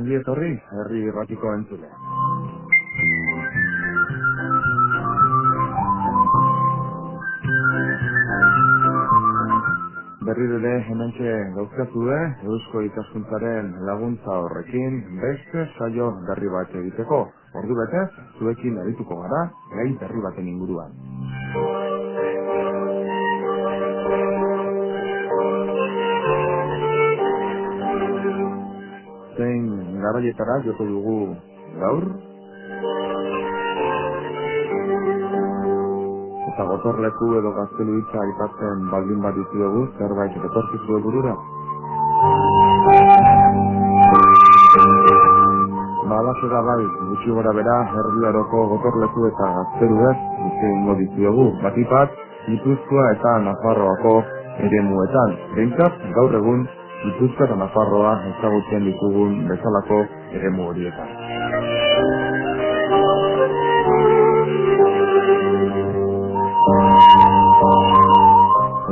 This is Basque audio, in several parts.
ongi etorri, herri irratiko entzule. Berriro ere hementxe gauzkazue, Eusko Ikaskuntzaren laguntza horrekin beste saio berri bat egiteko. Ordu betez, zuekin arituko gara, gai berri baten inguruan. Zein garaietara joko dugu gaur? Eta gotorleku edo gaztelu hitza aipatzen baldin bat dizuegu, zerbait etorkizue burura? Alaxe da bai, gutxi gora bera, Erdi Aroko gotorleku eta gazteluez dizuegu dizuegu, batipat, Gipuzkoa eta Nafarroako eremuetan. Behintzat, gaur egun, Gipuzkoa eta Nafarroa ezagutzen ditugun bezalako eremu horietan.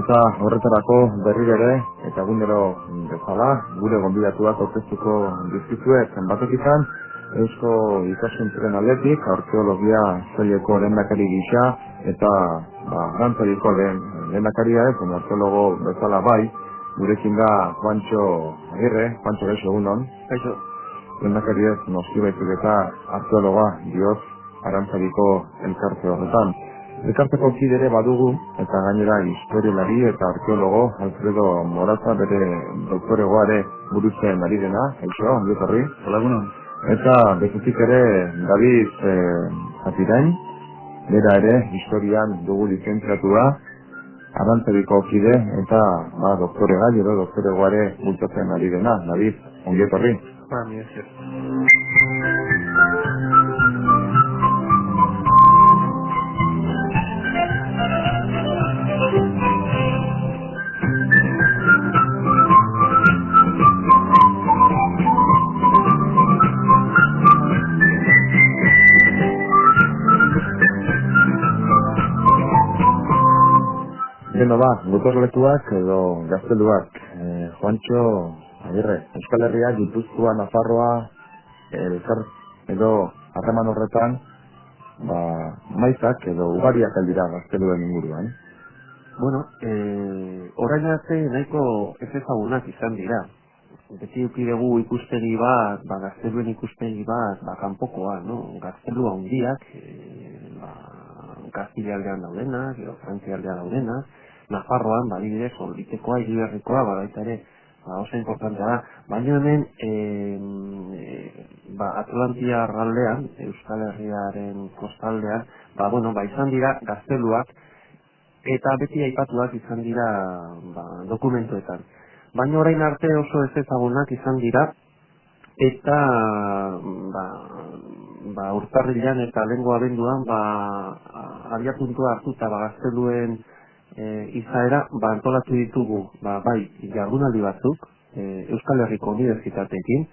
Eta horretarako berri ere, eta egunero bezala, gure gonbidatuak aurkeztuko dizkizuet zenbatekitan, Eusko Ikaskuntzaren aldetik, arkeologia saileko lehendakari gisa, eta Arantzadiko lehendakaria ez, arkeologo bezala bai, gurekin da Juantxo Agirre, Juantxo Geixo egunon. Geixo. Lehendakari ez, noski baizik eta arkeologa dioz Arantzadiko elkarte horretan. Elkarteko kidere badugu, eta gainera historialari eta arkeologo Alfredo Moraza bere doktoregoare burutzen ari dena, Geixo, ongi etorri. Hola, egunon. Eta bezutik ere David Zatirain, bera ere historian dugu lizentziatua, Arantzadiko kide eta doktore gai edo doktoregoare bultzatzen ari dena. David, ongi etorri. Mi esker. Beno ba, gotorletuak edo gazteluak, Juantxo Agirre, Euskal Herria, Gipuzkoa, Nafarroa, elkar edo harreman horretan, maizak edo ugariak aldira gazteluen inguruan. Bueno, orain arte nahiko ez ezagunak izan dira. Beti ukidegu ikustegi bat, gazteluen ikustegi bat, kanpokoa, no? Gaztelua hundiak, Gaztile aldean daudenak, edo Frantzia aldean daudenak, Nafarroan, badibidez, Olbitekoa, Iriberrikoa, baita ere, oso importantea da. Baina hemen, Atlantia arraldean, Euskal Herriaren kostaldean, izan dira gazteluak, eta beti aipatuak izan dira dokumentuetan. Baina orain arte oso ez ezagunak izan dira, eta urtarrilean eta lehengo abenduan abiapuntua hartuta gazteluen izaera antolatu ditugu bai jardunaldi batzuk Euskal Herriko Unibertsitateekin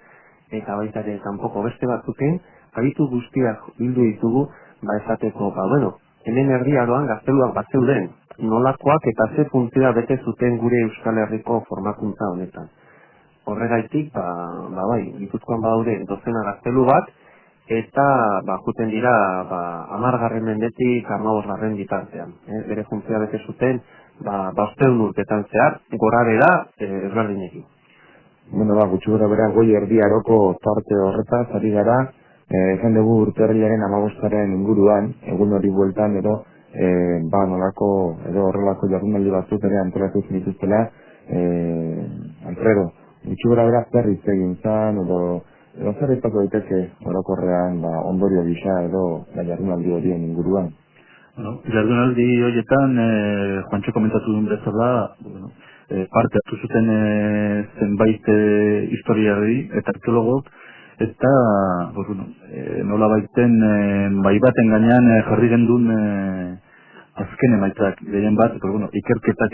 eta baita ere kanpoko beste batzuken aditu guztiak bildu ditugu esateko hemen Erdi Aroan gazteluak batzeuden nolakoak eta ze funtzioa bete zuten gure Euskal Herriko formakuntza honetan. Horregaitik, Gipuzkoan badaude dozena gaztelu bat, eta juten dira 10. mendetik 15. bitartean. Bere funtzioa bete zuten 500 urtetan zehar, gora bera ezberdinekin. Gutxi gora bera goi Erdi Aroko tarte horretaz ari gara, esan dugu urtarrilaren 15. inguruan, egun hori bueltan edo nolako edo horrelako jardunaldi batzuk ere antolatu zenituztela, Alfredo. Gutxi gora bera zer hitz egin zan, edo zer aipatu daiteke orokorrean ondorio gisa edo jardunaldi horien inguruan. Jardunaldi horietan, Juantxo komentatu duen bezala, parte hartu zuten zenbait historiari eta arkeologok, eta nola baiten bai baten gainean jarri gendun azken emaitzak, gehien bat, ikerketak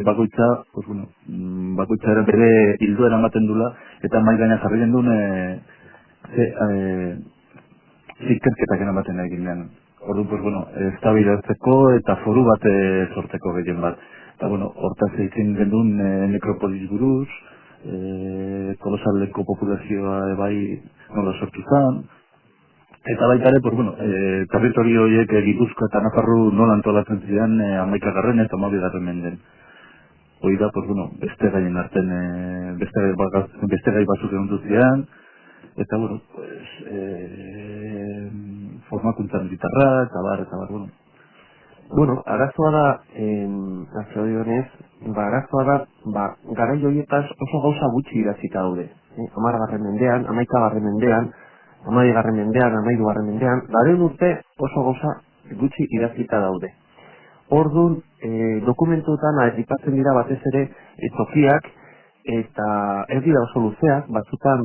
bakoitza ere bere hilduera ematen dula, eta mai gaina jarri gendun ikerketak ematen egin ginen. Orduan, eztabaidatzeko eta foru bat sortzeko gehien bat. Eta, hortaz egiten gendun nekropolis buruz, Tolosaldeko populazioa bai nola sortu zen, eta baita ere, pues, territorio horiek Gipuzkoa eta Nafarru nola antolatzen ziren 11. eta 12. menden. Hoi da, pues, beste gaien arten, beste gai batzuk egon ziren, eta, formakuntza militarra, eta bar, arazoa da, nazionez, arazoa da, garai horietaz oso gauza gutxi idatzita daude. 10. mendean, 11. mendean, 12. mendean, 13. mendean, garen urte oso gauza gutxi idatzita daude. Orduan, dokumentuetan aipatzen dira batez ere tokiak eta ez dira oso luzeak, batzutan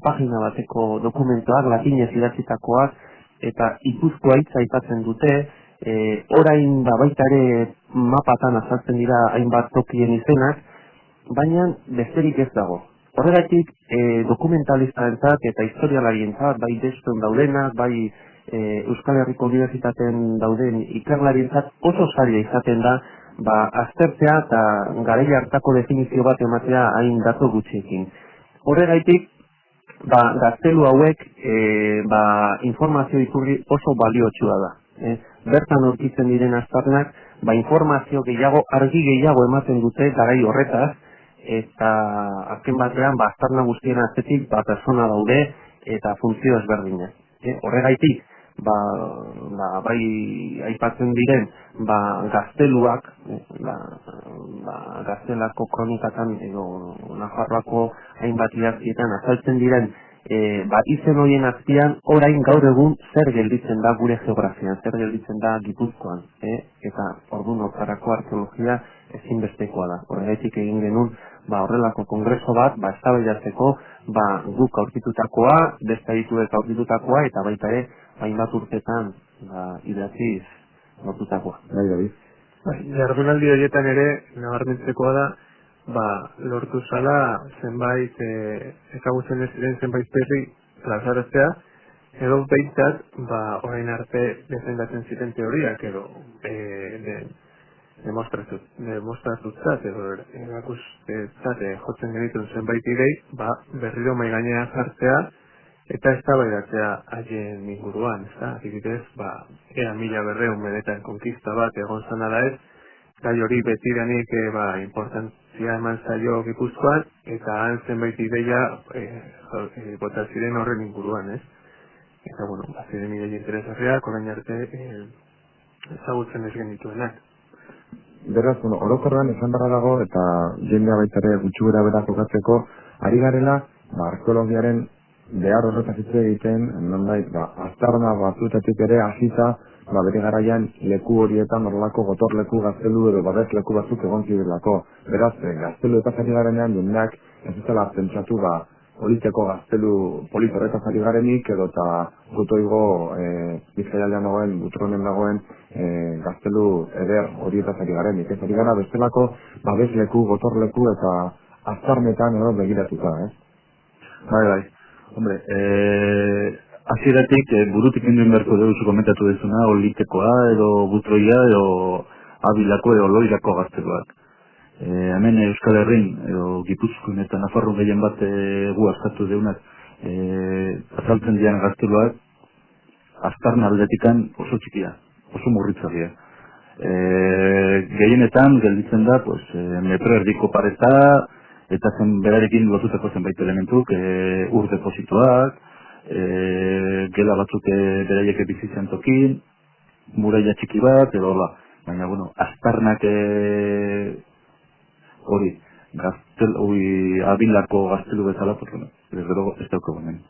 pagina bateko dokumentuak, latinez idatzitakoak, eta Gipuzkoa hitza aipatzen dute, orain baita ere mapatan azaltzen dira hainbat tokien izenak, baina besterik ez dago. Horregatik dokumentalistaentzat eta historialarientzat, bai destuen daudenak, bai Euskal Herriko Unibertsitateen dauden ikerlarientzat oso zaila izaten da aztertzea eta garai hartako definizio bat ematea hain datu gutxiekin. Horregatik, gaztelu hauek informazio iturri oso baliotsua da. Bertan aurkitzen diren aztarnak, informazio gehiago, argi gehiago ematen dute garai horretaz, eta azken batean aztarna guztien atzetik persona daude eta funtzio ezberdinak. Horregaitik, bai aipatzen diren gazteluak, gaztelako kronikatan edo Nafarroako hainbat idatzietan azaltzen diren izen horien azpian orain gaur egun zer gelditzen da gure geografian, zer gelditzen da Gipuzkoan, eta orduan hortarako arkeologia ezinbestekoa da. Horregatik egin genuen horrelako kongreso bat, eztabaidatzeko guk aurkitutakoa, beste adituek aurkitutakoa, eta baita ere hainbat urtetan idatziz lortutakoa. Jardunaldi horietan ere nabarmentzekoa da lortu zala zenbait ezagutzen ez ziren zenbait perri plazaraztea, edo behintzat orain arte defendatzen ziren teoriak edo demostratutzat edo erakustetzat jotzen genituen zenbait idei berriro mahai gainean jartzea eta eztabaidatzea haien inguruan, adibidez, ea 1200 benetan konkista bat egon zan ala ez, gai hori betidanik importantzia eman zaio Gipuzkoan, eta han zenbait ideia bota ziren horren inguruan, ez? Eta, ziren ideia interesarriak, orain arte ezagutzen ez genituenak. Beraz, orokorrean esan barra dago, eta jendea baitare gutxugera berak kokatzeko, ari garela, arkeologiaren behar horretaz hitz egiten, aztarna batzuetatik ere hasita, bere garaian leku horietan horrelako gotorleku, gaztelu edo babesleku batzuk egon zirelako. Beraz, gaztelu eta zari garenean jendeak ez zela pentsatu politeko gaztelu polit horretaz ari garenik edo eta gutoigo Bizkaialdean dagoen, Butronen dagoen gaztelu eder horietaz ari garenik. Ez ari gara bestelako babesleku, gotorleku eta aztarnetan edo begiratuta, Bai. Hombre, hasieratik burutik induen beharko dugu komentatu dezuna, olitekoa edo butroia edo abilako edo loirako gazteluak. Hemen Euskal Herrin edo Gipuzkoan eta Nafarroan gehien bat gu azkatu deunak azaltzen dian gazteluak aztarna aldetikan oso txikia, oso murritzagia. Gehienetan gelditzen da metro erdiko pareta eta berarekin lotutako zenbait elementuk, ur depositoak, gela batzuk beraiek bizitzen tokin, muraia txiki bat, edo hola. Baina, aztarnak hori, abilako gaztelu bezala, ez dauko gomen.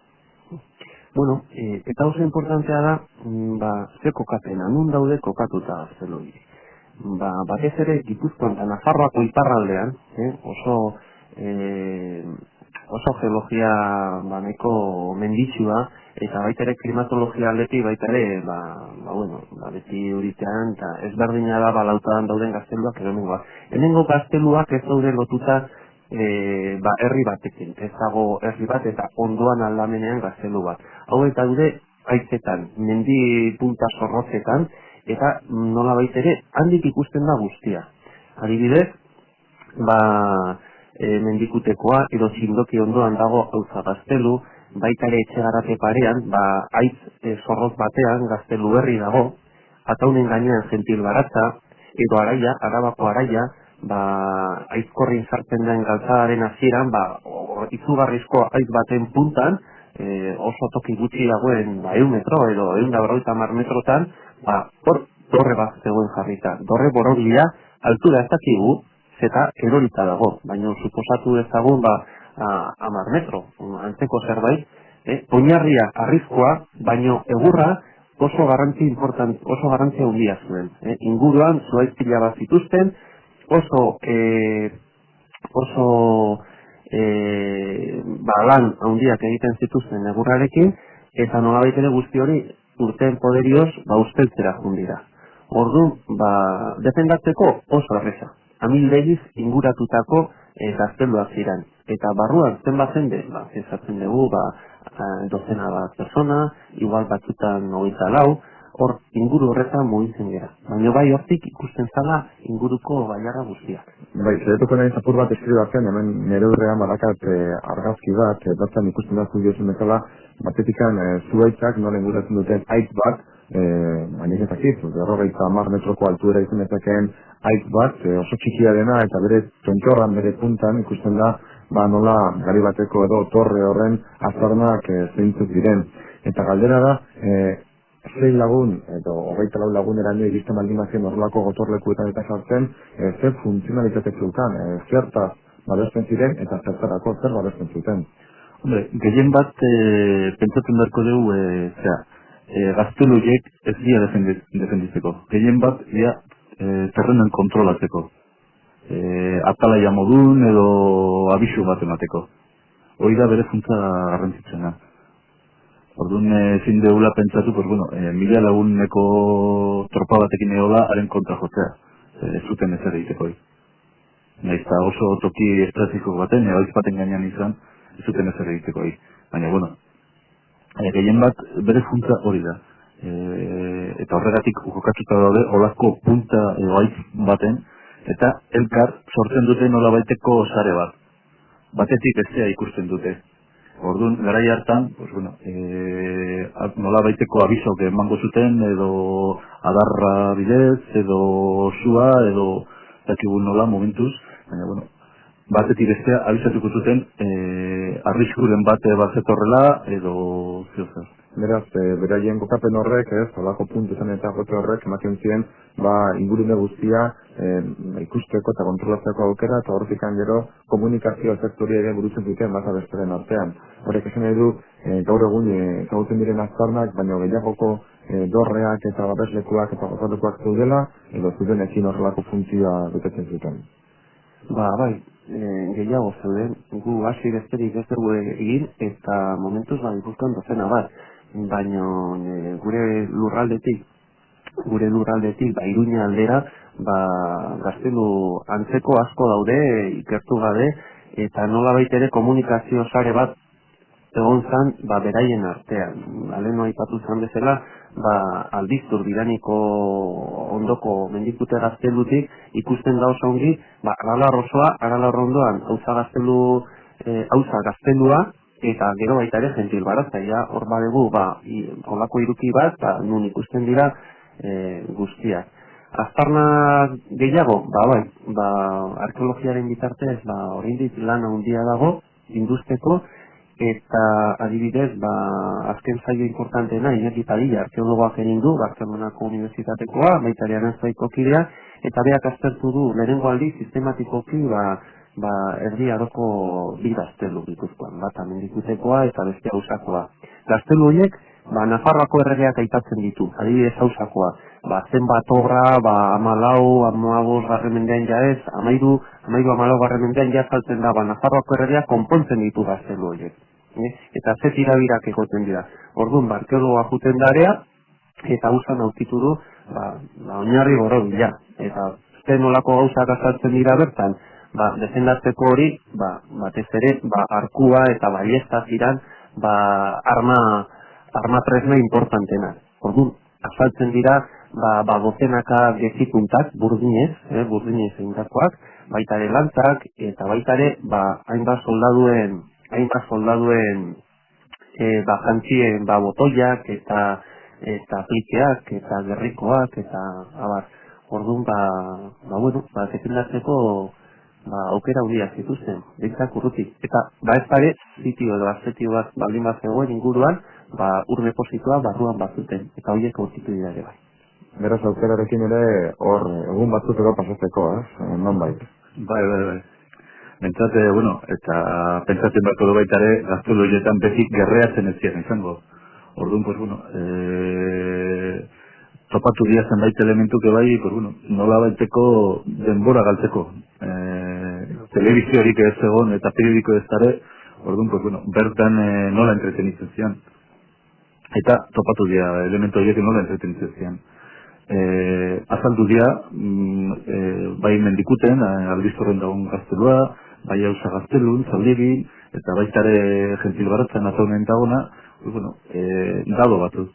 Eta oso importantea da, ze kokatena, nun daude kokatuta gaztelu hori. Batez ere, Gipuzkoan eta Nafarroako iparraldean, oso geologia nahiko menditsua, eta baita ere klimatologia aldetik baita ere, beti uritean, eta ezberdina da lautadan dauden gazteluak edo nengoak. Hemengo gazteluak ez daude lotuta herri batekin, ez dago herri bat eta ondoan aldamenean gaztelu bat. Hau eta daude haitzetan, mendi punta zorrotzetan, eta nola baita ere handik ikusten da guztia. Adibidez, mendikutekoa, edo txindoki ondoan dago Auza Gaztelu, baita ere Etxegarate parean, aitz zorroz batean Gaztelu Berri dago, Ataunen gainean Gentil Baratza, edo Araia, Arabako Araia, aizkorrin sartzen den galtzadaren hasieran, izugarrizko aiz baten puntan, oso toki gutxi dagoen 100 metro edo 150 metrotan, hor dorre bat zegoen jarrita. Dorre borobila, altura ez dakigu, zeta erorita dago, baina suposatu ezagun 10 metro, antzeko zerbait, oinarria arrizkoa, baino egurra oso garrantzi handia zuen. Inguruan zuhaitz pila bat zituzten, oso lan handiak egiten zituzten egurrarekin, eta nolabait ere guzti hori urteen poderioz usteltzera jundira. Orduan, defendatzeko oso erreza. Amildegiz inguratutako gazteluak ziren. Eta barruan zenbat jende, zezatzen dugu, dozena bat persona, igual batzutan 24, hor inguru horretan mugitzen gara. Baina hortik ikusten zala inguruko baiarra guztiak. Zeretuko nahi zapur bat eskribatzen, hemen nire urrean badakat argazki bat, batzen ikusten da zudiozun bezala, batetikan zuaitzak nola inguratzen duten aitz bat, baina izatakit, 50 metroko altuera izan ezakeen aitz bat, oso txikia dena, eta bere tontorran, bere puntan ikusten da, nola gari bateko edo torre horren azarnak zeintzuk diren. Eta galdera da, 6 lagun, edo 24 lagun eraino iristen baldin bazien horrelako gotorlekuetan eta sartzen, zer funtzionalitate zeukan, zertaz babesten ziren eta zertarako zer babesten zuten. Hombre, gehien bat pentsatzen beharko dugu, gazteluiek ez dira defenditzeko. Gehien bat dira terrenen kontrolatzeko. Atalaia modun edo abisu bat emateko. Hori da bere funtza garrantzitsena. Orduan ezin deula pentsatu, 1000 laguneko tropa batekin egola haren kontra jotzea. Ez zuten ezer egiteko. Naiz eta oso toki estratiko baten, egoiz baten gainean izan, ez zuten ezer egiteko. Baina, gehien bat bere funtza hori da. Eta horregatik jokatuta daude olazko punta egoiz baten, eta elkar sortzen dute nolabaiteko sare bat. Batetik ezea ikusten dute. Orduan, garai hartan, nolabaiteko abisok emango zuten, edo adarra bidez, edo sua, edo dakigun nola momentuz, baina, batetik ezea abisatuko zuten arriskuren bate bazetorrela, edo ziozer. Beraz, beraien kokapen horrek, holako puntetan eta gote horrek ematen ziren, ingurune guztia ikusteko eta kontrolatzeko aukera, eta horretik gero komunikazio sektoria ere burutzen zuten bata besteren artean. Horrek esan nahi du, gaur egun ezagutzen diren aztarnak, baina gehiagoko dorreak eta babeslekuak eta gotorlekuak zeudela, edo zuten ezin horrelako funtzioa dutetzen zuten. Gehiago zeuden, gu hasi besterik ez dugu egin, eta momentuz ikusten dozena bat. Baina gure lurraldetik, Iruña aldera, gaztelu antzeko asko daude, ikertu gabe, eta nolabait ere komunikazio sare bat egon zan, beraien artean. Aleno aipatu zan bezala, aldiztur bidaniko ondoko mendikute gaztelutik ikusten da oso ongi, Aralar ondoan, Auza Gaztelua, eta gero baita ere Gentil Baratza, hor badegu, olako iruki bat, nun ikusten dira guztiak. Aztarna gehiago, arkeologiaren bitartez, oraindik lan handia dago, industeko, eta adibidez, azken saio importanteena, Iñaki Padilla, arkeologoak egin du, Barcelonako Unibertsitatekoa, baita ere Aranztaiko kidea, eta beak aztertu du, lehenengo aldi, sistematikoki, erdi aroko bi gaztelu Gipuzkoan, bata mendikutekoa eta beste Auzakoa. Gaztelu horiek, Nafarroako erregeak aipatzen ditu, adibidez Auzakoa. Zenbat obra, 14, 15 mendean jaez, 13 mendean jazaltzen da, Nafarroako erregeak konpontzen ditu gaztelu horiek. Eta ze tirabirak egoten dira. Orduan, arkeologoa juten darea, eta Auzan aurkitu du, oinarri borobila. Eta zen olako gauzak azaltzen dira bertan, defendatzeko hori, batez ere, arkua eta baiesta ziren, arma tresna importantena. Orduan, azaltzen dira, dozenaka gezipuntak, burdinez egindakoak, baita ere lantzak, eta baita ere, hainbat soldaduen jantzien botoiak eta plikeak eta gerrikoak eta abar. Orduan, defendatzeko aukera handiak zituzten, behintzat urrutik. Eta ez pare, zitio edo azetio bat baldin bat zegoen inguruan, ur depositoa barruan bazuten, eta horiek aurkitu dira ere bai. Beraz, aukerarekin ere, hor, egun batzuteko pasatzeko, non bai? Bai. Bentsat, eta pentsatzen barko du baita ere, Gaztelu horietan bezik gerreatzen ez ziren izango. Orduan, topatu dira zenbait elementuk bai, nola baiteko denbora galtzeko. Telebiziorik ez egon eta periodiko ez dara, orduan, bertan nola entretenitzen zian. Eta topatu dira elementu horiek nola entretenitzen zian. Azaldu dira, bai mendikuten, albiztorren dagoen Gaztelua, bai hauza Gaztelun, Zaldegin, eta baitare gentil baratzen ataunen dagona, dado batzuk.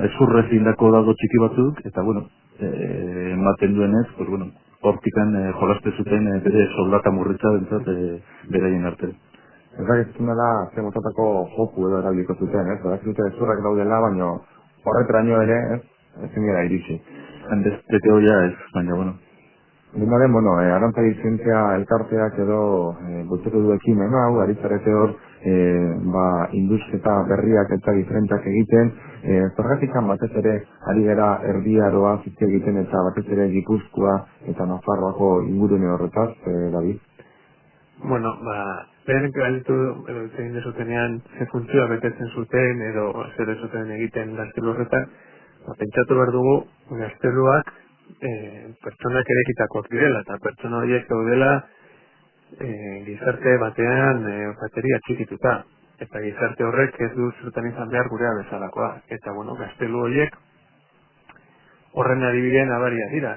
Ezurrez indako dado txiki batzuk, eta ematen duenez, hortikan jolaste zuten bere soldata murritza bentsat beraien arte. Ez da giztuna da, zen motatako joku edo erabiliko zuten, ez? Eta zute ezurrak daudela, baina horretraino ere, ezin gara iritsi. Handezteko ja ez, baina, Dimaren, Arantzadi Zientzia elkarteak edo bultzatu du ekimen hau, aritzarete hor, induzketa berriak eta diferentak egiten, zergatikan batez ere ari gara Erdi Aroa zitze egiten eta batez ere Gipuzkoa eta Nafarroako ingurune horretaz, David? Lehen galitu, zein dezutenean, ze funtzioa betetzen zuten edo zer zuten egiten Gaztelu horretan, pentsatu behar dugu, Gazteluak pertsonak erekitakoak direla, eta pertsona horiek daudela gizarte batean bateria txikituta. Eta gizarte horrek ez du zertan izan behar gurea bezalakoa. Eta, Gaztelu horiek horren adibideen abaria dira.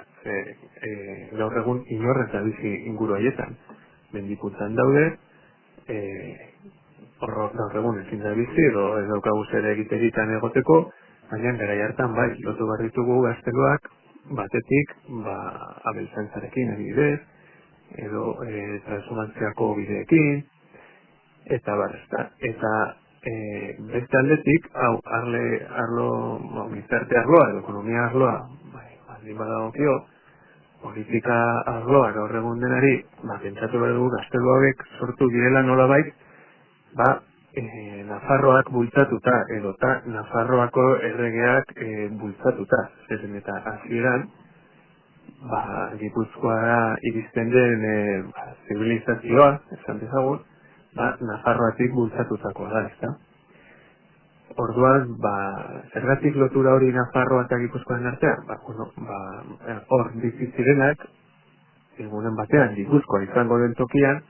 Gaur egun inorrez da bizi inguru haietan. Mendikutzan daude, gaur egun ezin da bizi, edo ez daukagu zer egitegitan egoteko, baina garai hartan bai, lotu behar ditugu Gazteluak, batetik, abeltzaintzarekin adibidez, edo transhumantziako bideekin, eta eta beste aldetik, gizarte arloa edo ekonomia arloa, baldin badagokio, politika arloa gaur egun denari, pentsatu behar dugu Gaztelu hauek sortu direla nolabait, Nafarroak bultzatuta, edota Nafarroako erregeak bultzatuta. Zeren eta hasieran, Gipuzkoara iristen den zibilizazioa, esan dezagun, Nafarroatik bultzatutakoa da, ezta? Orduan, zergatik lotura hori Nafarroa eta Gipuzkoaren artean? Hor bizizirenak, egunen batean Gipuzkoa izango den tokian,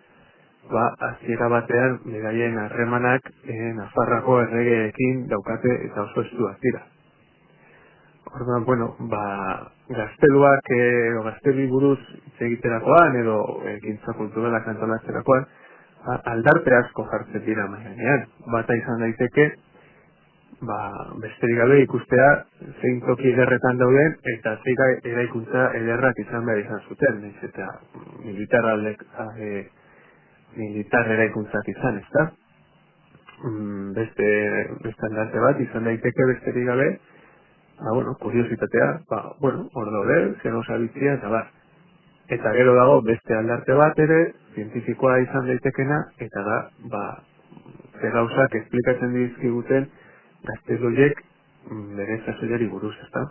hasiera batean beraien harremanak Nafarroako erregeekin daukate eta oso estuak dira. Orduan, Gazteluak edo Gaztelu buruz hitz egiterakoan edo ekintza kulturalak antolatzerakoan aldarte asko jartzen dira maianean. Bata izan daiteke, besterik gabe ikustea zein toki ederretan dauden eta zein eraikuntza ederrak izan behar izan zuten, eta militar eraikuntzak izan, ezta? Beste aldarte bat izan daiteke besterik gabe, kuriositatea, hor daude, zer osabitzia eta bar. Eta gero dago beste aldarte bat ere, zientifikoa izan daitekena, eta da, zer gauzak esplikatzen dizkiguten Gazteluek bere sasoiari buruz, ezta?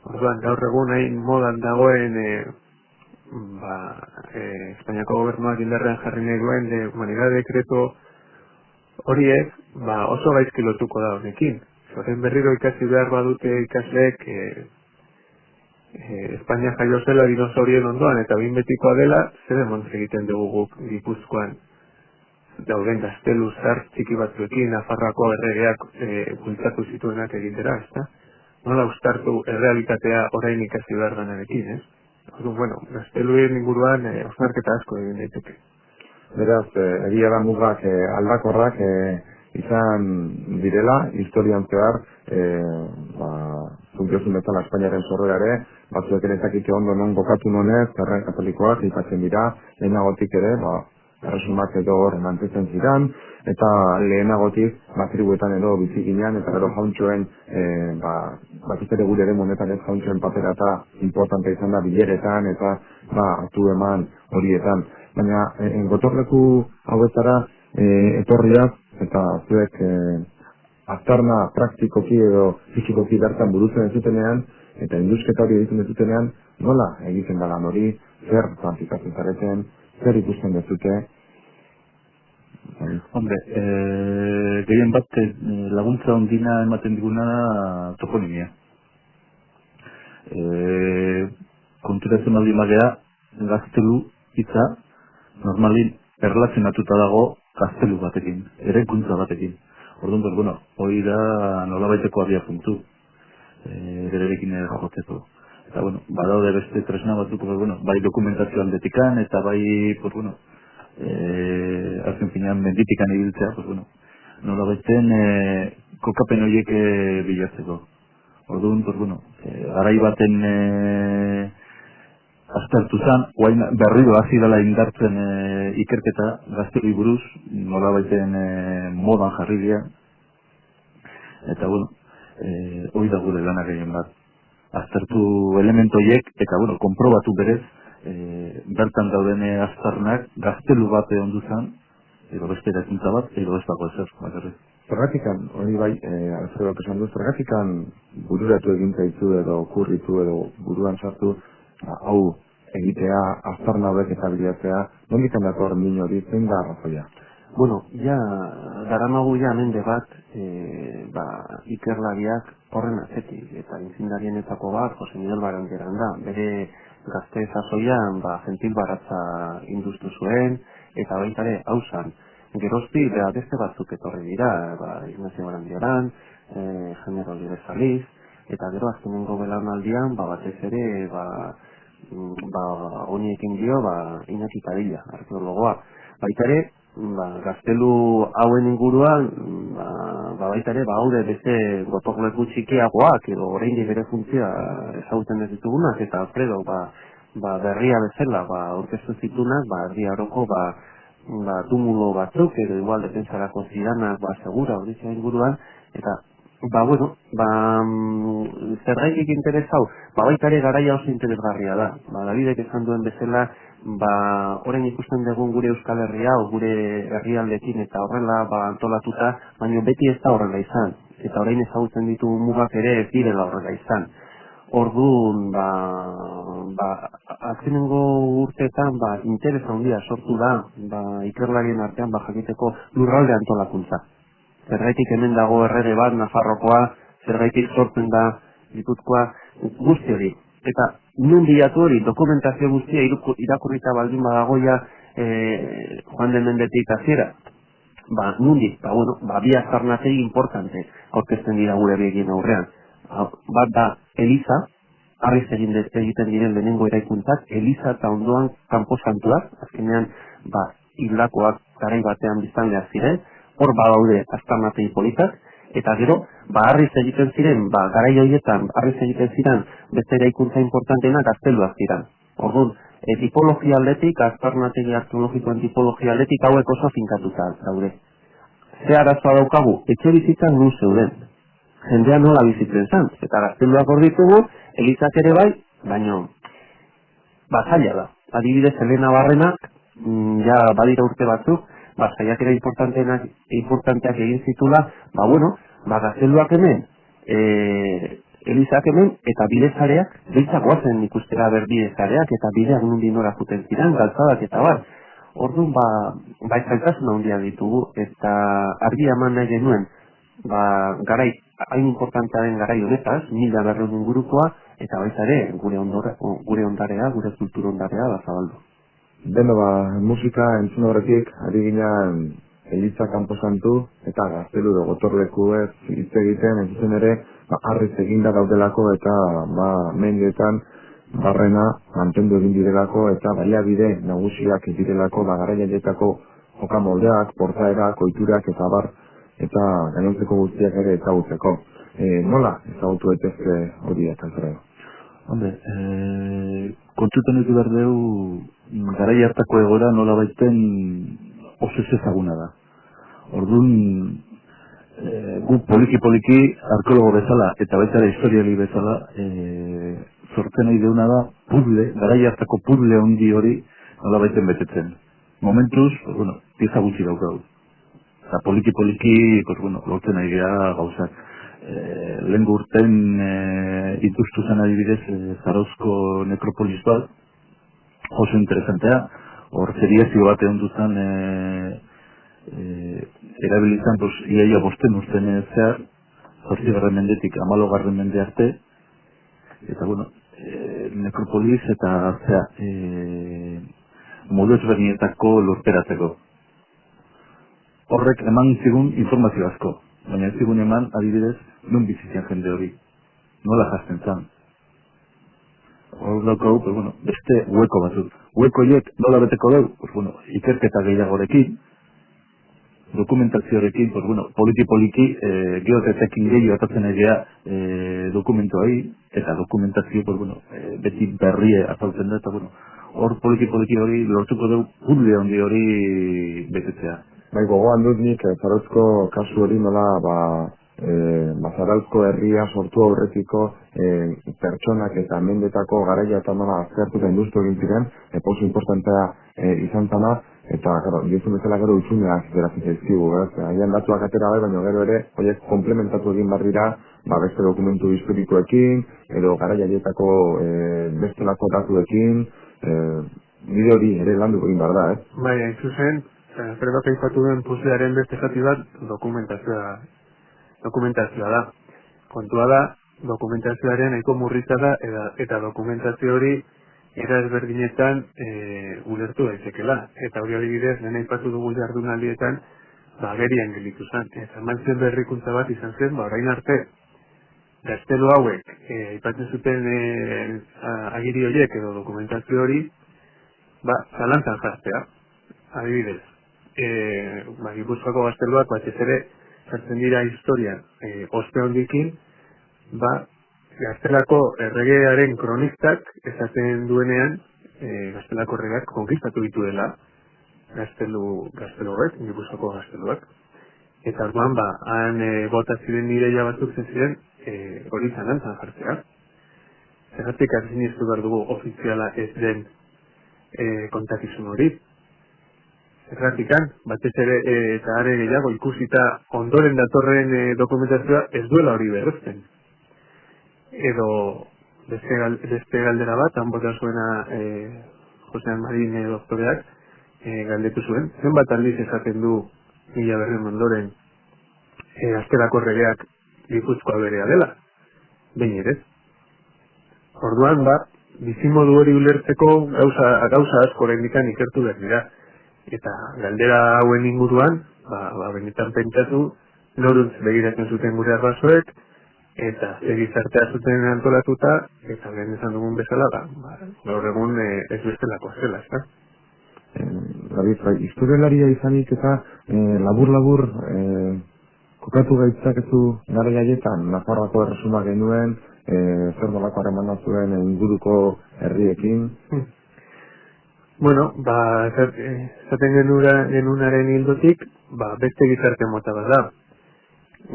Orduan, gaur egun hain modan dagoen Espainiako gobernuak indarrean jarri nahi duen humanidade dekreto horiek oso gaizki lotuko da honekin. Zoren berriro ikasi behar badute ikasleek Espainia jaio zela dinosaurien ondoan eta behin betikoa dela, zer emontz egiten dugu guk Gipuzkoan dauden Gaztelu zar txiki batzuekin Nafarroako erregeak bultzatu zituenak egitera, ezta? Nola uztartu errealitatea orain ikasi behar danarekin, ez? Gazteluen inguruan osnarketa asko egin daiteke. Beraz, egia da mugak aldakorrak izan direla, historian zehar, zunkiozun bezala Espainiaren sorrerare, batzuek ere ezakite ondo non kokatu nonez, herren katolikoak aipatzen dira, lehenagotik ere, erresumak edo hor mantetzen ziren, eta lehenagotik tribuetan edo bizikinean, eta gero jauntxoen, batuz ere gure ere monetan ez jauntxoen papera eta importante izan da bileretan, eta hartu eman horietan. Baina, gotorleku hauetara etorriak, eta zuek aztarna praktikoki edo fizikoki bertan burutzen ez zutenean, eta indusketa hori egiten ez zutenean, nola egiten da lan hori, zer plantifikatzen zareten, zer ikusten dezute? Hombre, gehien bat laguntza ondina ematen diguna toponimia. Konturatzen baldin bagea, gaztelu hitza normalin erlazionatuta dago gaztelu batekin, eraikuntza batekin. Orduan, hori da nolabaiteko abia puntu, bererekin jotzeko. Eta, badaude beste tresna batzuk, bai dokumentazio aldetikan, eta bai, azken finean menditikan ibiltzea, nolabaiten kokapen horiek bilatzeko. Orduan, garai baten aztertu zen, berriro hasi dela indartzen ikerketa gaztelu buruz, nolabaiten modan jarri dira. Eta, hori da gure lana gehien bat. Aztertu elementoiek eta konprobatu berez bertan dauden aztarnak gaztelu bat ondu zen, edo beste erakuntza bat, edo ez dago ezer, bakarrik. Zergatikan, hori bai, azterok esan du, zergatikan bururatu egintzaitzu edo kurritu edo buruan sartu, hau egitea, aztarna hauek eta bilatzea, nondikan dator min hori, zein da arrazoia? Daramagu mende bat, ikerlariak horren atzetik, eta intzindarienetako bat, Jose Miguel Barandiaran da, bere gazte sasoian, gentil baratza induztu zuen, eta baita ere, hausan, gerozti, beste batzuk etorri dira, Ignacio Barandiaran, Genero Libezaliz, eta gero azkenengo belaunaldian, batez ere, honiekin dio, Iñaki Padilla, arkeologoa. Baita ere, gaztelu hauen inguruan, baita ere, haude beste gotorleku txikiagoak, edo oraindik bere funtzioa ezagutzen ez ditugunak, eta Alfredo, berria bezala, aurkeztu zitunak, herri aroko, tumulo batzuk, edo igual defentsarako ziranak, segura, hori inguruan, eta zergaitik interesau, baita ere garaia oso interesgarria da. Davidek esan duen bezala, orain ikusten dugun gure Euskal Herria, gure herrialdekin eta horrela antolatuta, baina beti ez da horrela izan. Eta orain ezagutzen ditu mugak ere ez direla horrela izan. Orduan, azkenengo urteetan, interes handia sortu da, ikerlarien artean, jakiteko lurralde antolakuntza. Zergaitik hemen dago errege bat, Nafarrokoa, zergaitik sortzen da Gipuzkoa, guzti hori. Eta nun bilatu hori, dokumentazio guztia irakurrita baldin badagoia Juan de Mendetik hasiera. Nundi, bi aztarnategi importante aurkezten dira gure begien aurrean. Bat da, Eliza, harriz egiten diren lehenengo eraikuntzak, Eliza eta ondoan kanposantuak, azkenean, hildakoak garai batean biztanleak ziren, hor badaude aztarnategi politak, eta gero, harriz egiten ziren, garai horietan, harriz egiten ziren, beste eraikuntza importanteena gazteluak ziren. Orduan, tipologia aldetik, aztarnategi arkeologikoen tipologia aldetik hauek oso finkatuta daude. Ze arazoa daukagu, etxe bizitzan nun zeuden. Jendea nola bizitzen zen, eta gazteluak hor ditugu, Elizak ere bai, baina zaila da. Adibidez, Elena Barrenak, badira urte batzuk, saiakera importanteak egin zitula, gazteluak hemen, Elizak hemen, eta bidezareak, behitzak guazen ikustera bidezaleak, eta bideak nundi nora juten ziren, galtzadak eta bar. Orduan, zailtasuna handia ditugu, eta argi eman nahi genuen, garai, hain importantea den garai honetaz, 1200 ingurukoa, eta baita ere, gure ondarea, gure kultura ondarea, zabaldu. Beno, musika entzun horretik, ari ginen Eliza kanposantu, eta gaztelu edo gotorleku ez hitz egiten, entzuten ere, harriz eginda daudelako, eta mendietan, barrena mantendu egin direlako, eta baliabide nagusiak direlako, garailetako jokamoldeak, portaerak, ohiturak, eta eta gainontzeko guztiak ere ezagutzeko. Nola ezagutu daitezke hori eta zerrego? Hombre, kontutan eduki behar dugu garai hartako egoera nola baiten oso ezaguna da. Orduan, gu poliki-poliki arkeologo bezala eta baita ere historiali bezala sortzen nahi deuna da puzzle, garai hartako puzzle handi hori nola baiten betetzen. Momentuz, pieza gutxi daukagu. Eta poliki-poliki, lortzen nahi gara gauzak. Lehen urten itustu zen adibidez Zarauzko nekropolis bat, oso interesantea, hor zeriazio bat egon duzen erabilizan iaia bosten urten zehar, 8. mendetik 14. mende arte, eta nekropolis eta modu ezberdinetako lurperatzeko. Horrek eman zigun informazio asko, baina ez zigun eman adibidez non bizitzen jende hori, nola jazten zan. Hor daukagu, beste hueko batzuk. Hueko horiek nola beteko dugu, ikerketa gehiagorekin, dokumentazioarekin, poliki-poliki, geotetekin gehiago atatzen egea dokumentuai, eta dokumentazio, beti berrie azaltzen da, eta hor poliki-poliki hori lortuko dugu puzzle handi hori betetzea. Bai, gogoan dut nik Zarauzko kasu hori nola, Zarauzko herria sortu aurretiko pertsonak eta mendetako garaia eta nola aztertu eta industru egin ziren, oso importantea izan zana, eta dizun bezala gero utxuneak zeratzen zaizkigu, haien datuak atera bai, baina gero ere, horiek komplementatu egin behar dira, beste dokumentu historikoekin, edo garaiaietako bestelako datuekin, bide hori ere landuko egin behar da, Bai, hain zuzen, Alfredo aipatu duen puzzlearen beste zati bat dokumentazioa da. Kontua da, dokumentazioaren nahiko murritza da eta dokumentazio hori era ezberdinetan ulertu daizekela. Eta hori adibidez, lehen aipatu dugu jardunaldietan agerian gelditu zen. Eta eman zen berrikuntza bat izan zen, orain arte gaztelu hauek aipatzen zuten agiri horiek edo dokumentazio hori zalantzan jartzea. Adibidez, Gipuzkoako gazteluak batez ere sartzen dira historian ospe hondikin, gaztelako erregearen kronistak esaten duenean gaztelako erregeak konkistatu ditu dela gazteluak, Gipuzkoako gazteluak. Eta orduan, han bota ziren nireia batzuk ziren hori zalantzan jartzea. Zergatik arziniztu behar dugu ofiziala ez den kontakizun hori. Zerratikan, batez ere eta are gehiago ikusita ondoren datorren dokumentazioa ez duela hori berrezten. Edo beste galdera bat, han bota zuena Josean Marin doktoreak galdetu zuen. Zenbat aldiz esaten du 1100 ondoren gaztelako erregeak Gipuzkoa berea dela? Behin ere. Orduan, bizimodu hori ulertzeko gauza asko oraindikan ikertu behar dira. Eta galdera hauen inguruan, benetan pentsatu, noruntz begiratzen zuten gure arrazoek, eta gizartea zuten antolatuta, eta lehen esan dugun bezala, gaur egun ez bestelako zela, ezta? Historialaria izanik eta labur-labur kokatu gaitzakezu gara jaietan, Nafarroako erresuma genuen, zer nolako harremana zuen inguruko herriekin. Bueno, esaten genunaren hildotik, beste gizarte mota bat da.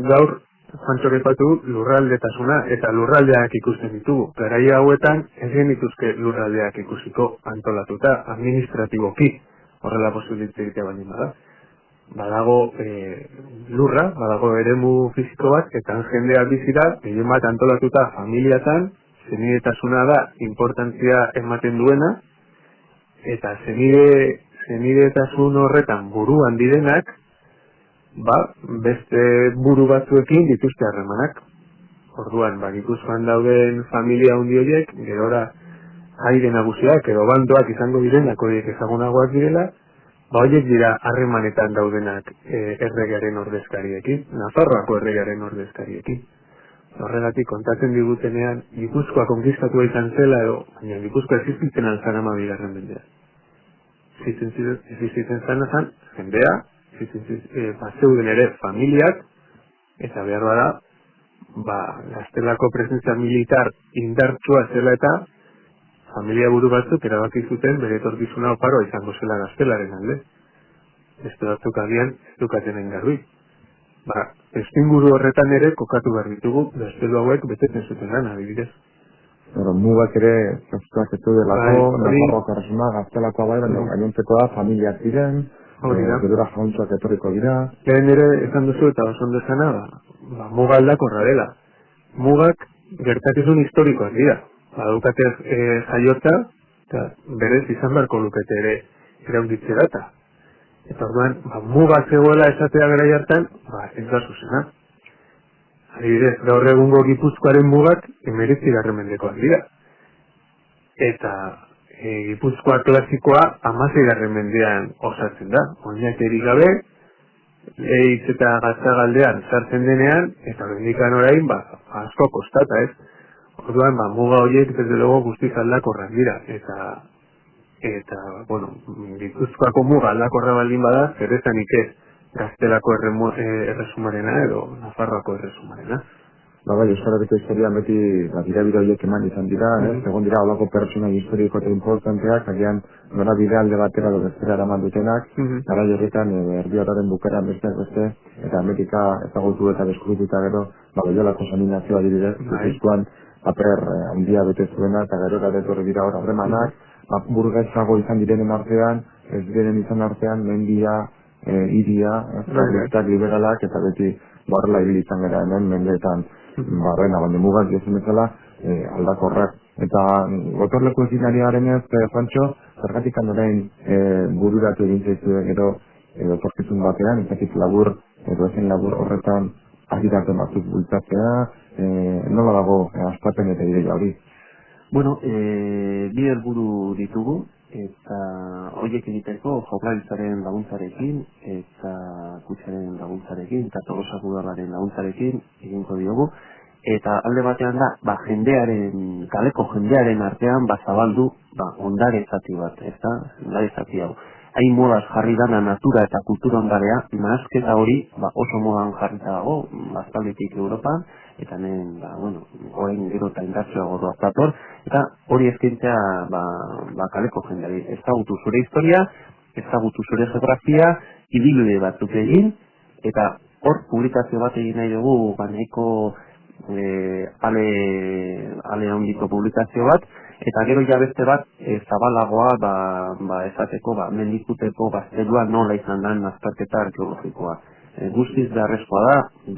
Gaur, Juantxok aipatu lurraldetasuna eta lurraldeak ikusten ditugu. Garai hauetan ez genituzke lurraldeak ikusiko antolatuta, administratiboki, horrela posibilitatea baldin bada. Badago lurra, badago eremu fisiko bat, eta jendea bizi da, gehien bat antolatuta familiatan, zenidetasuna da importantzia ematen duena, eta zenidetasun horretan buruan direnak, beste buru batzuekin dituzte harremanak. Orduan, Gipuzkoan dauden familia handi horiek, gerora aire nagusiak edo bandoak izango direnak horiek ezagunagoak direla, horiek dira harremanetan daudenak erregearen ordezkariekin, Nafarroako erregearen ordezkariekin. Horregatik kontatzen digutenean, Gipuzkoa konkistatua izan zela edo, baina Gipuzkoa existitzen alzan 12. mendean. Existitzen zan jendea, zeuden ere familiak, eta behar bada, gaztelako presentzia militar indartsua zela eta familia buru batzuk erabaki zuten bere etorkizuna oparoa izango zela gaztelaren alde. Beste batzuk agian ez dukatenen garbi. Testuinguru horretan ere kokatu behar ditugu gaztelu hauek betetzen zuten lan, adibidez. Mugak ere zaztuak ez delako, Nafarroako erresuma gaztelakoa baina gainontzekoa familiak ziren, gedura jauntzuak etorriko dira. Lehen ere esan duzu eta oso ondo esana, muga aldakorra dela. Mugak gertakizun historikoak dira. Badukate jaiotza, eta berez izan beharko lukete ere iraunditze data. Eta orduan, muga zegoela esatea gara hartan, ez da zuzena. Adibidez, gaur egungo Gipuzkoaren mugak 19. mendekoak dira. Eta Gipuzkoa klasikoa 16. mendean osatzen da. Oinakeri gabe, Eitz eta Gatzagaldean sartzen denean, eta bendikan orain, asko kostata ez. Orduan, muga horiek, desde luego, guztiz aldakorrak dira. Eta, Gipuzkoako muga aldakorra baldin bada, zer ezanik ez gaztelako erresumarena edo Nafarroako erresumarena. Euskal Herriko historian beti bidabide horiek eman izan dira, egon dira olako pertsona historiko eta importanteak, agian nora bide alde batera edo bestera eraman dutenak, gara jorritan erdiotaren bukaran besteak beste, eta Amerika ezagutu eta deskubrituta gero, Loiolako Seminario adibidez, Gipuzkoan paper handia bete zuena, eta gero gara etorri dira hor harremanak, burgesago izan direnen artean, ez direnen izan artean, mendia, iria, progresistak liberalak, eta beti barrela ibilitzen gara hemen, mendeetan barrena, baina mugak jozen bezala aldakorrak. Eta gotorleku ezin ari garen ez, Juancho, zergatik orain bururatu egin zaizu edo torkizun batean, ezakit labur edo ezen labur horretan agiratzen batzuk bultzatzea, nola dago aspapen eta ideia hori? Bi helburu ditugu, eta horiek egiteko Jaurlaritzaren laguntzarekin eta Kutxaren laguntzarekin eta Tolosako Udalaren laguntzarekin egingo diogu. Eta alde batean da, jendearen, kaleko jendearen artean zabaldu ondare zati bat, ez da? Ondare zati hau. Hain modaz jarri dana natura eta kultura ondarea, nahasketa hori oso modan jarrita dago, bazkaldetik Europan, eta hemen, orain gero eta indartsuago doaz dator, eta hori eskaintzea kaleko jendeari. Ezagutu zure historia, ezagutu zure geografia, ibilbide batzuk egin, eta hor publikazio bat egin nahi dugu, nahiko ale handiko publikazio bat, eta gero ja beste bat zabalagoa esateko, mendikuteko gaztelua nola izan den azterketa arkeologikoa. Guztiz beharrezkoa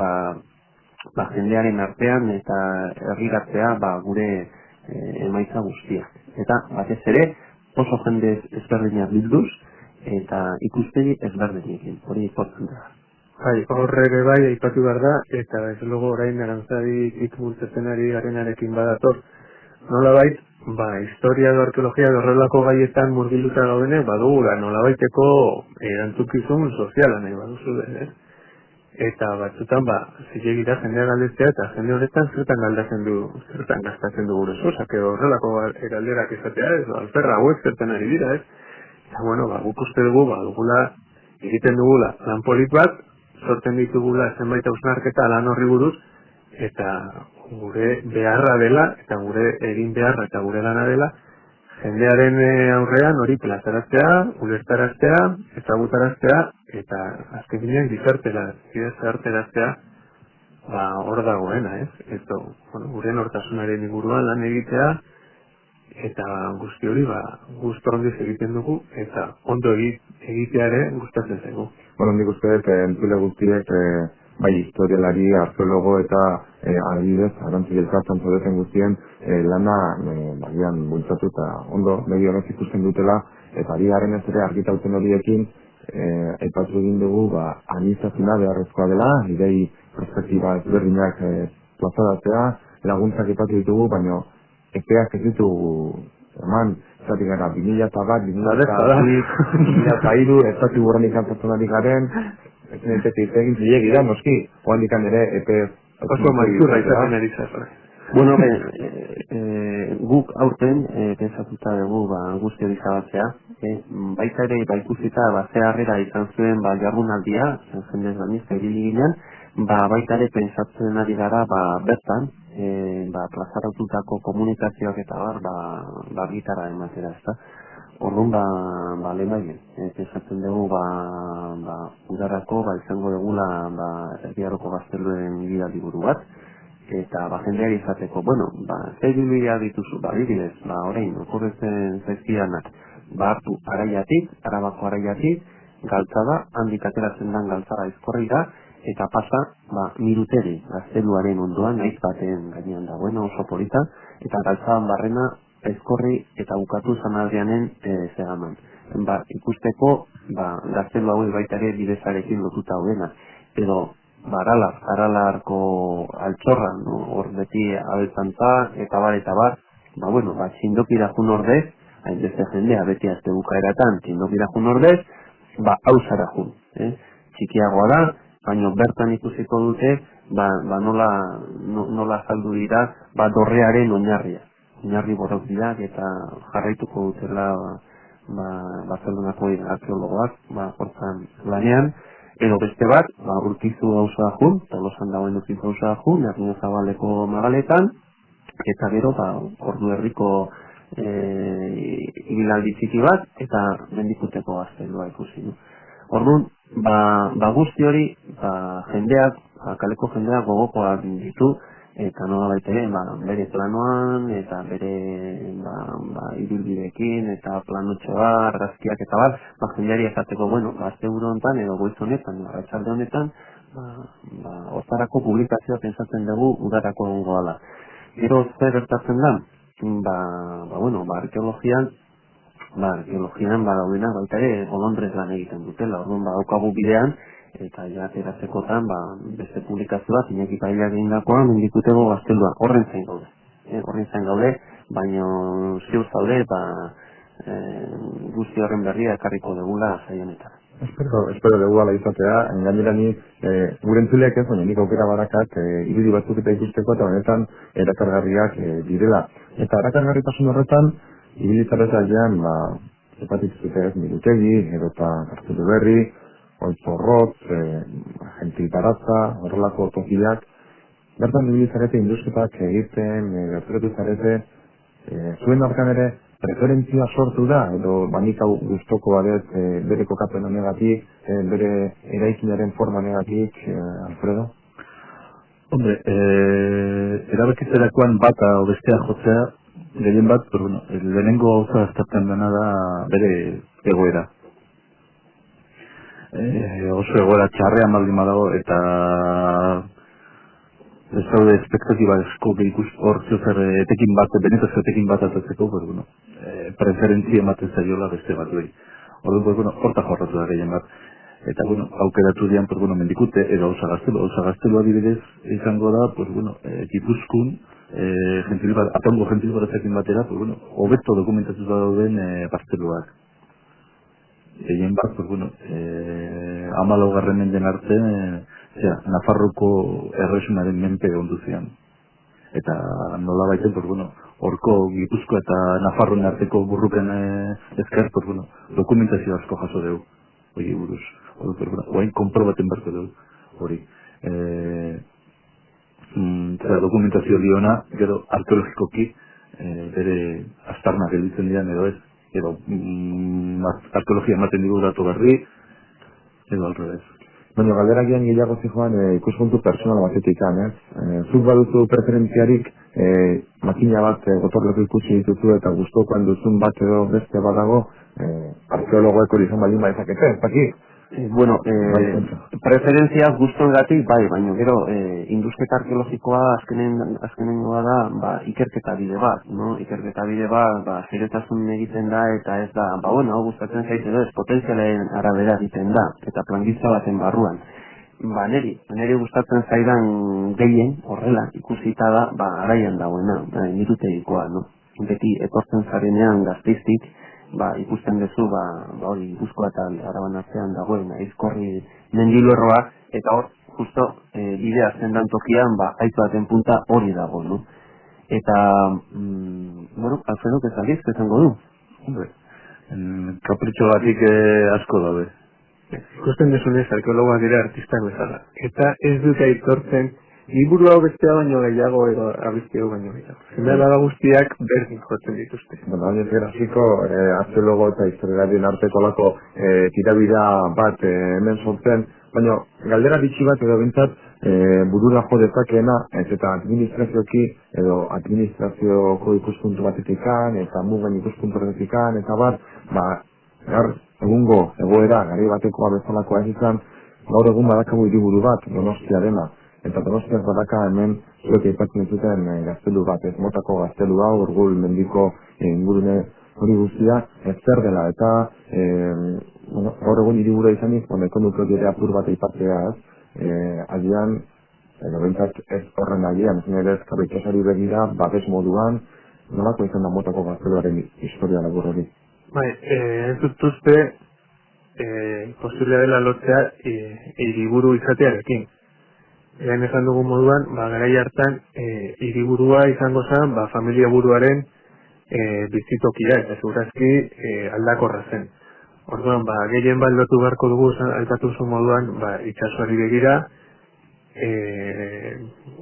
da, jendearen artean eta herriratzea gure emaitza guztiak. Eta batez ere oso jende ezberdinak bilduz eta ikuspegi ezberdinekin, hori importante da. Horre ere bai, aipatu behar da, eta ez logo orain Arantzadi ikbultzetzen ari garenarekin badator. Nolabait, historia edo arkeologia edo horrelako gaietan murgilduta gaudenek, badugula nolabaiteko erantzukizun soziala nahi baduzu den, Eta batzutan, zilegira jendea galdetzea eta jende honetan zertan gastatzen du gure sosak, edo horrelako galderak esatea, alperra hauek zertan ari dira, Eta, guk uste dugu, dugula, egiten dugula, lan polit bat, sortzen ditugula zenbait hausnarketa lan horri buruz, eta gure beharra dela, eta gure egin beharra eta gure lana dela, jendearen aurrean hori plazaratzea, ulertaraztea, ezagutaraztea, eta azken ginean gizarteraztea, hor dagoena, Eta, gure nortasunaren inguruan lan egitea, eta guzti hori, guztu handiz egiten dugu, eta ondo egitea ere gustatzen zaigu. Nik uste dut, entzule guztiek, historialari, arkeologo eta adibidez, arantzik elkartzen zaudeten guztien, lana bagian bultzatu eta ondo medio honez ikusten dutela, eta ari garen ez ere argitauten horiekin, aipatu egin dugu, anizazuna beharrezkoa dela, idei perspektiba ezberdinak plazadatzea, laguntzak aipatu ditugu, baina epeak ez ditugu eman, zatik gara, 2001, 2002, ez zatik burran ikantatzen ari garen, ez nintetik egin zilegi da, noski, oan dikan ere epe... Oso maizurra izaten ari zazora. Guk aurten, pensatuta dugu guzti hori zabatzea, baita ere ikusita ze harrera izan zuen jardunaldia, jendez banizta ibili ginen, baita ere pentsatzen ari gara, bertan, plazaratutako komunikazioak eta argitara ematera, ezta? Orduan, lehenbaien, pentsatzen dugu, udarako, izango dugula, Erdi Aroko gazteluen gida liburu bat, eta jendeari izateko, zer bilbidea dituzu, adibidez, orain, okurretzen zaizkidanak, hartu araiatik, Arabako araiatik, galtzada, handik ateratzen den galtzada Aizkorrira, eta pasa, Mirutegi, gazteluaren ondoan, naiz baten gainean dagoena oso polita, eta galtzadan barrena Aizkorri eta bukatu Zanaldianen Zegaman. Ikusteko, gaztelu hauek baita ere bidezarekin lotuta daudena, edo, Aralarko altxorran, hor beti abeltzantza, eta bar, txindokira jun ordez, hain beste jendea beti azte bukaeratan, txindokira jun ordez, hausara jun. Txikiagoa da, baina bertan ikusiko dute, nola saldu dira, dorrearen oinarria. Oinarri borrokbiak eta jarraituko dutela, Barcelonako arkeologoak, hortzan lanean, edo beste bat, Urkizu auzoa jun, Tolosan dagoen Urkizu auzoa jun, Ermino Zabaleko magaletan, eta gero, Ordu Herriko ibilaldi txiki bat, eta mendikuteko gaztelua ikusi. Orduan, guzti hori, jendeak, kaleko jendeak gogokoak ditu, eta nola baita ere, bere planoan, eta bere ibilbidekin, eta planotxoa, argazkiak eta jendeari esateko, azte buru honetan, edo goiz honetan, arratsalde honetan, hortarako publikazioa pentsatzen dugu udarako egongo dela. Gero zer gertatzen da, arkeologian badaudena baita ere Golondrez lan egiten dutela, orduan daukagu bidean, eta ja ateratzekotan beste publikazioa, Iñaki Pailak egindakoa, mendikuteko gaztelua, horren zain gaude, baina ziur zaude, guzti horren berria ekarriko degula zaionetan. Espero dugu ala izatea, gainera ni gure entzuleak ez, baina nik aukera barakak irudi batzuk eta ikusteko eta honetan erakargarriak direla. Eta erakargarritasun horretan, ibilitzarretailean, hepatitis ez Mirutegi, edota Gaztelu Berri, Oitzorrotz, Gentil Baratza, horrelako tokiak. Bertan ibilitzarete induzketak egiten, gerturetu zarete, zuen arkan ere preferentzia sortu da, edo banik hau guztoko badet bere kokapen honegatik, bere eraikinaren forma honegatik, Alfredo? Hombre, erabekitzerakoan bata o bestea jotzea, gehien bat, lehenengo gauza aztertzen dena da bere egoera. Oso egoera txarrean baldin badago eta ez daude espektatiba esko hor zer etekin bat, benetazio etekin bat atatzeko, preferentzia ematen zaiola beste batuei. Horta jorratu da gehien bat. Eta, aukeratu dian, mendikute, edo Auza Gaztelua adibidez izango da, Gipuzkoan, atongo Gentil Baratzekin batera, hobeto dokumentatuta dauden gazteluak. Egin bat, 14. menden arte, Nafarroko erresumaren menpe ondu zian. Eta nola baiten, horko Gipuzkoa eta Nafarroen arteko burruken ezker, dokumentazio asko jaso dugu, hori buruz. Oain konprobaten barko dugu, hori. Dokumentazio liona, gero arkeologikoki, bere aztarnak gelditzen dian edo ez, edo arkeologia ematen digu datu berri, edo alrebez. Baina galderakian gehiago zijoan ikuspuntu personal batetik ez? Zuk baduzu preferentziarik makina bat gotorleku ikusi dituzu eta gustokoan duzun bat edo beste badago arkeologoek hori izan baldin badezakete, ez dakit? Preferentzia gustoengatik bai, baina gero indusketa arkeologikoa azkenengoa da ikerketa bide bat, no? Ikerketa bide bat zeretasun egiten da eta ez da, hau gustatzen zaiz edo ez potentzialen arabera egiten da eta plangintza baten barruan. Neri gustatzen zaidan gehien horrela ikusita da araian dagoena, Mirutegikoa, no? Beti etortzen zarenean Gasteiztik ikusten duzu, hori Gipuzkoa eta Araban artean dagoen Aizkorri mendilerroa, eta hor, justo bidea zendan tokian, aitu baten punta hori dago, no? Eta, Alfredo, ez aldiz, esango du? Kapritxo batik asko daude. Ikusten duzunez, arkeologoak dira artistak bezala. Eta ez dute aitortzen, liburu hau bestea baino gehiago edo abesti hau baino gehiago. Zenbala guztiak berdin jotzen dituzte. Bueno, hain ez grafiko, arkeologo eta historialarien arteko lako tirabira bat hemen sortzen, baina galdera bitxi bat edo bintzat burura jo dezakeena, eta administrazioki edo administrazioko ikuspuntu batetikan, eta mugen ikuspuntu batetikan, eta bat, gaur egungo egoera gari batekoa bezalakoa ez izan, gaur egun badakagu hiriburu bat, Donostia dena. Eta Donostiak badaka hemen zuek aipatzen zuten gaztelu bat, ez motako gaztelu hau, Urgul mendiko ingurune hori guztia, ez zer dela, eta gaur egun hiribura izanik, nahiko nuke ere apur bat aipatzea ez, agian, bentsat ez horren agian, ez nire ezkabitxasari begira, babes moduan, nolako izan da motako gazteluaren historia labur hori. Bai, ez dut uste posiblea dela lotzea hiriburu izatearekin. Lehen esan dugun moduan, garai hartan hiriburua izango zen familia buruaren bizitokia eta segurazki aldakorra zen. Orduan, gehien bat lotu beharko dugu aipatu zuen moduan itsasoari begira,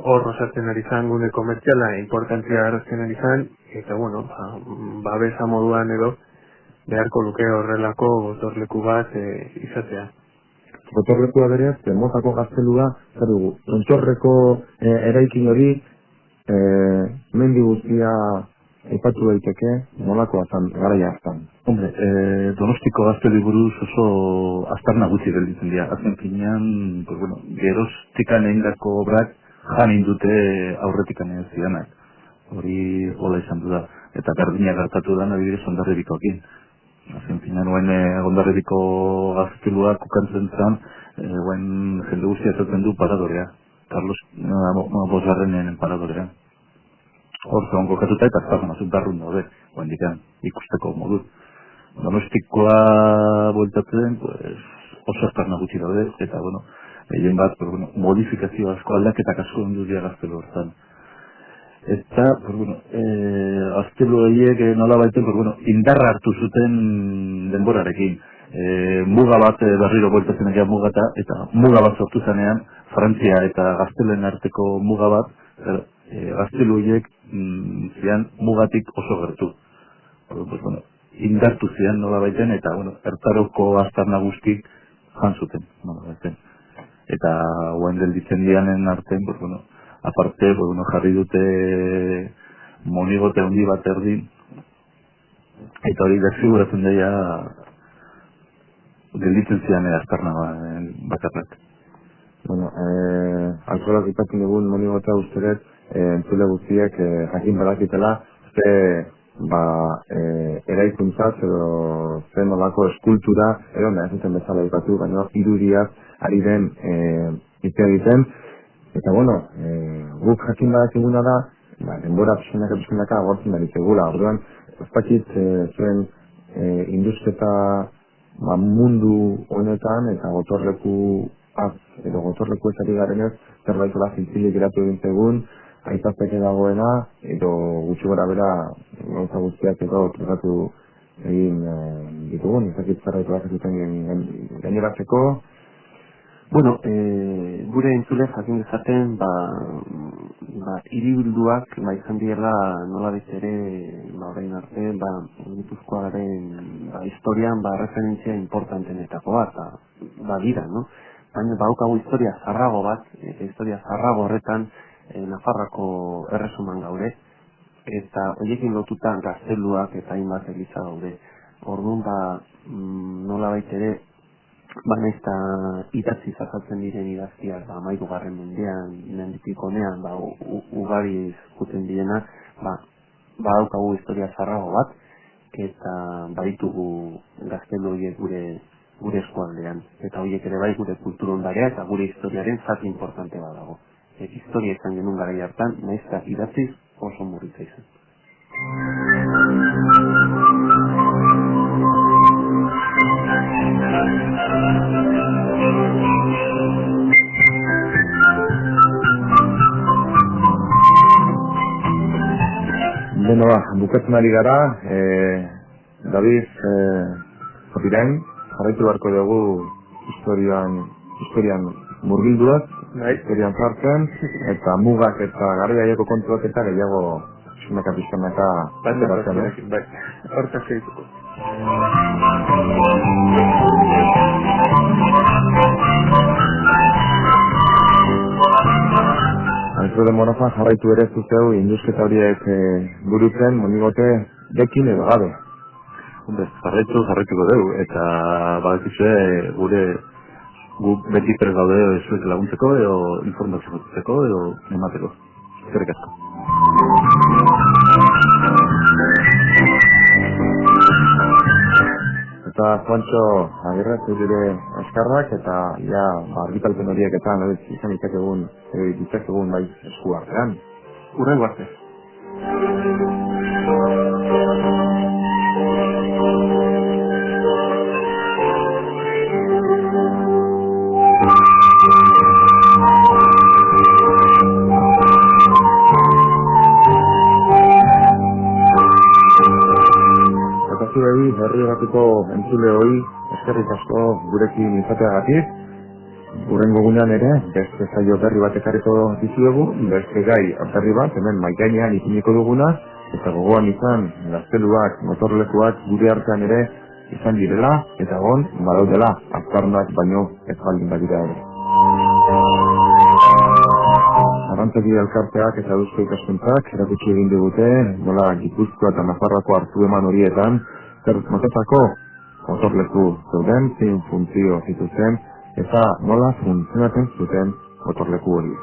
hor osatzen ari zan gune komertziala importantzia garrazten ari zan, eta bueno, babesa moduan edo beharko luke horrelako gotorleku bat izatea. Gotorlekua bereaz, motako gaztelua, zer dugu, Tontorreko eraikin hori, mendi guztia aipatu daiteke, nolakoa zan, garaia hartan. Hombre, Donostiko gaztelu buruz oso aztarna gutxi gelditzen dira. Azken finean, pues bueno, geroztikan egindako obrak jan indute aurretikan ez zidanak. Hori hola izan du da. Eta berdina gertatu da adibidez Hondarribikoekin. Azken finean, Hondarribiko gazteluak ukantzen zen, jende guztia ezatzen du paradorea. Carlos Bosgarrenen paradorea. Hor zegoen kokatuta eta aztarna azuntarrun daude, dikan, ikusteko moduz. Donostikoa bueltatzen, oso aztarna gutxi daude, eta, egin bat, modifikazio asko, aldaketak asko ondu dira gaztelu hortan. Eta, gaztelu horiek nola baiten, indarra hartu zuten denborarekin. Muga bat berriro bueltatzen egia mugata, eta muga bat sortu zanean, Frantzia eta gaztelen arteko muga bat, gaztelu horiek zian mugatik oso gertu. Indartu zian nola baiten, eta ertaroko aztarna guztik jan zuten nola baiten. Eta guen gelditzen dianen artean, aparte, jarri dute monigote handi bat erdin, eta hori desfiguratzen daia gelditzen zian aztarna bakarrak. Alkolak ipatzen dugun monigotea usteret, entzule guztiek jakin badakitela, eraikuntzat edo zen olako eskultura, edo nahi zuten bezala ipatu, baina irudiaz ari den itea egiten. Eta guk jakin badakiguna da, denbora pixkanaka agortzen da ditegula. Orduan, ez dakit zuen indusketa mundu honetan eta gotorleku edo gotorleku ez ari garenez, zerbaitola zintzilik geratu egin zegun, aipazteke dagoena, edo gutxi gora bera gauza guztiak edo tratatu egin ditugun, ez dakit zerbaitola zituten gaineratzeko. Gure entzule jakin dezaten, hiribilduak izan direla nola ere, orain arte, Gipuzkoaren historian referentzia importantenetako bat, dira, no? Baina daukagu historia zarrago bat, historia zarrago horretan Nafarrako erresuman gaude, eta horiekin lotuta gazteluak eta hainbat eliza gaude. Orduan, nola ere, nahiz eta idatzi zazatzen diren idazkiak, 13. mendean, menditik honean, ugari zuten direnak, daukagu historia zarrago bat, eta baditugu gaztelu horiek gure eskualdean. Eta horiek ere bai gure kultura ondarea eta gure historiaren zati importante bat dago. Historia izan genuen garai hartan, nahiz eta idatziz oso murritza izan. Bukatzen ari gara, David, Zopiren, jarraitu beharko dugu historian murgilduak, historian sartzen, eta mugak eta garaiaieko kontuak eta gehiago pixkanaka ateratzen. Bai, hortaz egituko. Zure monofan jarraitu ere zuzeu indusketa horiek burutzen, monigote, dekin edo gabe. Jarraituko dugu, eta badakizue gu beti prest gaude zuek laguntzeko, edo informazio jatzeko, edo emateko. Eskerrik asko. Eta Juancho Agirre, zure eskarrak, eta argitalpen horiek eta izan ditzakegun bai esku artean. Hurrengo arte. Herri bateko entzule hori eskerrik asko gurekin izateagatik. Hurrengo gunean ere, beste saio berri bat ekarriko dizuegu, beste gai berri bat, hemen maigainean ipiniko duguna, eta gogoan izan gazteluak, motorlekuak gure artean ere izan direla, eta badaudela, azkarnak baino ez baldin badira ere. Arrantzaki elkarteak eta Eusko Ikaskuntzak erakutsi egin digute, nola Gipuzkoa eta Nafarroako hartu eman horietan, zer motetako motorleku zeuden, zein funtzio zituzen, eta nola funtzionatzen zuten motorleku hori.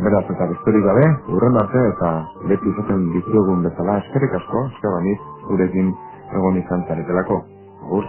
Beraz eta besterik gabe, hurren arte eta beti izaten dizuegun bezala eskerrik asko, eskerra niz, gurekin egon izan zaretelako. Agur.